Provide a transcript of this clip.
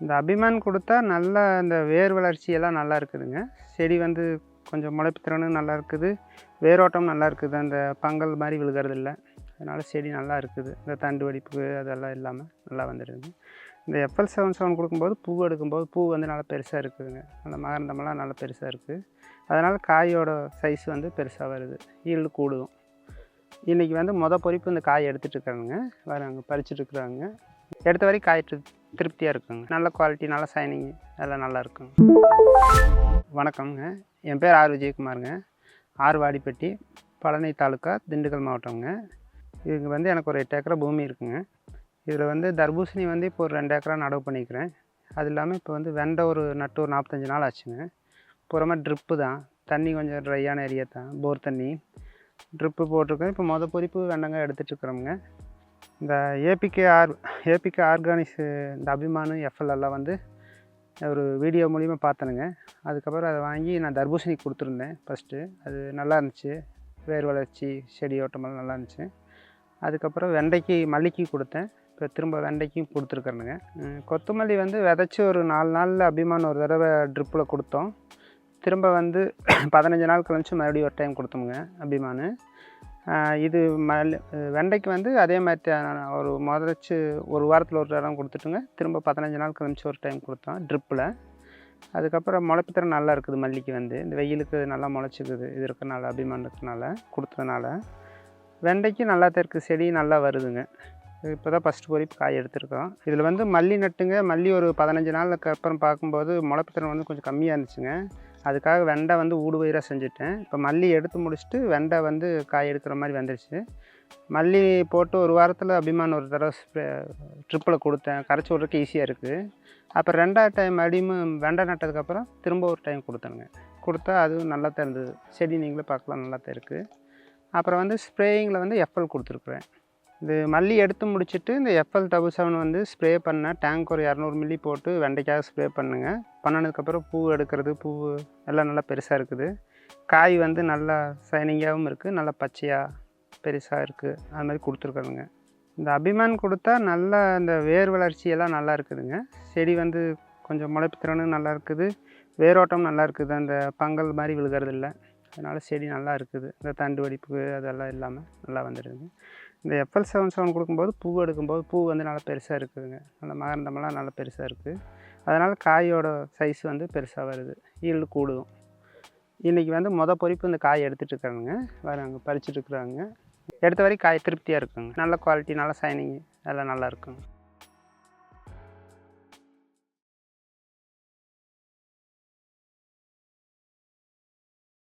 இந்த அபிமான் கொடுத்தா நல்லா இந்த வேர் வளர்ச்சியெல்லாம் நல்லா இருக்குதுங்க. செடி வந்து கொஞ்சம் முளைப்பு திறனும் நல்லா இருக்குது, வேரோட்டம் நல்லா இருக்குது, அந்த பங்கல் மாதிரி விழுகிறதில்ல. அதனால் செடி நல்லா இருக்குது. இந்த தண்டு வெடிப்பு அதெல்லாம் இல்லாமல் நல்லா வந்துடுதுங்க. இந்த FL77 கொடுக்கும்போது பூ எடுக்கும்போது பூ வந்து நல்லா பெருசாக இருக்குதுங்க. அந்த மகரந்தமெல்லாம் நல்லா பெருசாக இருக்குது. அதனால் காயோட சைஸ் வந்து பெருசாக வருது, ஈல்டு கூடும். இன்றைக்கி வந்து பொறிப்பு இந்த காய் எடுத்துகிட்ருக்காங்க, வராங்க பறிச்சுட்ருக்குறாங்க. எடுத்த வரைக்கும் காய் திருப்தியாக இருக்குங்க. நல்ல குவாலிட்டி, நல்ல சைனிங், அதெல்லாம் நல்லா இருக்குங்க. வணக்கம்ங்க, என் பேர் ஆர் விஜயகுமாருங்க. ஆர்வாடிப்பட்டி, பழனி தாலுக்கா, திண்டுக்கல் மாவட்டம்ங்க. இதுக்கு வந்து எனக்கு ஒரு 8 ஏக்கரா பூமி இருக்குங்க. இதில் வந்து தர்பூசணி வந்து இப்போ ஒரு 2 ஏக்கரா நடவு பண்ணிக்கிறேன். அது இல்லாமல் இப்போ வந்து வெண்டை ஒரு நட்டு ஒரு 45 நாள் ஆச்சுங்க. பூரமா ட்ரிப்பு தான், தண்ணி கொஞ்சம் ட்ரையான ஏரியா தான், போர் தண்ணி ட்ரிப்பு போட்டிருக்கேன். இப்போ பொறிப்பு வெண்டைங்காய் எடுத்துகிட்ருக்குறோங்க. இந்த ஏபிகே ஆர்கானிக்ஸு, இந்த அபிமானு FL எல்லாம் வந்து ஒரு வீடியோ மூலிமா பார்த்தனுங்க. அதுக்கப்புறம் அதை வாங்கி நான் தர்பூசணி கொடுத்துருந்தேன் ஃபஸ்ட்டு. அது நல்லா இருந்துச்சு, வேர் வளர்ச்சி, செடி ஓட்டமெல்லாம் நல்லா இருந்துச்சு. அதுக்கப்புறம் வெண்டைக்கு, மல்லிக்கு கொடுத்தேன். இப்போ திரும்ப வெண்டைக்கும் கொடுத்துருக்குறேனுங்க. கொத்தமல்லி வந்து விதைச்சி ஒரு 4 நாளில் அபிமான் ஒரு தடவை ட்ரிப்பில் கொடுத்தோம். திரும்ப வந்து 15 நாள் கழிச்சு மறுபடியும் ஒரு டைம் கொடுத்தோமுங்க அபிமானு. இது வெண்டைக்கு வந்து அதே மாதிரி ஒரு முதலச்சு ஒரு வாரத்தில் ஒரு தடவை கொடுத்துட்டுங்க. திரும்ப 15 நாள் கழிச்சு ஒரு டைம் கொடுத்தோம் ட்ரிப்பில். அதுக்கப்புறம் முளைப்பு திறன் நல்லா இருக்குது. மல்லிக்கு வந்து இந்த வெயிலுக்கு நல்லா முளைச்சிக்குது. இது இருக்கிறனால, அபிமான் இருக்கிறனால கொடுத்ததுனால வெண்டைக்கு நல்லா தான் இருக்குது, செடி நல்லா வருதுங்க. இப்போ தான் ஃபஸ்ட்டு பொறிப்பு காய் எடுத்துருக்கோம். இதில் வந்து மல்லி நட்டுங்க. மல்லி ஒரு 15 நாளுக்கு அப்புறம் பார்க்கும்போது முளைப்பு திறன் வந்து கொஞ்சம் கம்மியாக இருந்துச்சுங்க. அதுக்காக வெண்டை வந்து ஊடுபயிராக செஞ்சுட்டேன். இப்போ மல்லி எடுத்து முடிச்சுட்டு வெண்டை வந்து காய் எடுக்கிற மாதிரி வந்துடுச்சு. மல்லி போட்டு ஒரு வாரத்தில் அபிமான் ஒரு தடவை ட்ரிப்பில் கொடுத்தேன். கரைச்சி விட்றதுக்கு ஈஸியாக இருக்குது. அப்புறம் 2வது டைம் மறுபடியும் வெண்டை நட்டதுக்கப்புறம் திரும்ப ஒரு டைம் கொடுத்தேனுங்க. கொடுத்தா அதுவும் நல்லா தான் இருந்தது. செடி நீங்களே பார்க்கலாம், நல்லா தான் இருக்குது. அப்புறம் வந்து ஸ்ப்ரேயிங்கில் வந்து FL கொடுத்துருக்குறேன். இது மல்லி எடுத்து முடிச்சுட்டு இந்த FL77 வந்து ஸ்ப்ரே பண்ணேன். டேங்க் ஒரு 200 மில்லி போட்டு வெண்டைக்காக ஸ்ப்ரே பண்ணுங்க. பண்ணினதுக்கப்புறம் பூ எடுக்கிறது, பூ எல்லாம் நல்லா பெருசாக இருக்குது. காய் வந்து நல்லா சைனிங்காகவும் இருக்குது, நல்லா பச்சையாக பெருசாக இருக்குது. அது மாதிரி கொடுத்துருக்குறேங்க. இந்த அபிமான் கொடுத்தா நல்லா இந்த வேர் வளர்ச்சியெல்லாம் நல்லா இருக்குதுங்க. செடி வந்து கொஞ்சம் முளைப்பு திறனும் நல்லா இருக்குது, வேரோட்டம் நல்லா இருக்குது, அந்த பங்கல் மாதிரி விழுகிறதில்ல. அதனால் செடி நல்லா இருக்குது. இந்த தண்டு வெடிப்பு அதெல்லாம் இல்லாமல் நல்லா வந்துடுதுங்க. இந்த FL77 கொடுக்கும்போது பூ எடுக்கும்போது பூ வந்து நல்லா பெருசாக இருக்குதுங்க. நல்லா மகரந்தமெல்லாம் நல்லா பெருசாக இருக்குது. அதனால் காயோட சைஸ் வந்து பெருசாக வருது, ஈல்டு கூடும். இன்றைக்கி வந்து பொறிப்பு இந்த காய் எடுத்துகிட்ருக்காங்க, வராங்க பறிச்சுட்ருக்குறாங்க. எடுத்த வரைக்கும் காய் திருப்தியாக இருக்குங்க. நல்ல குவாலிட்டி, நல்ல சைனிங், அதெல்லாம் நல்லா இருக்குங்க.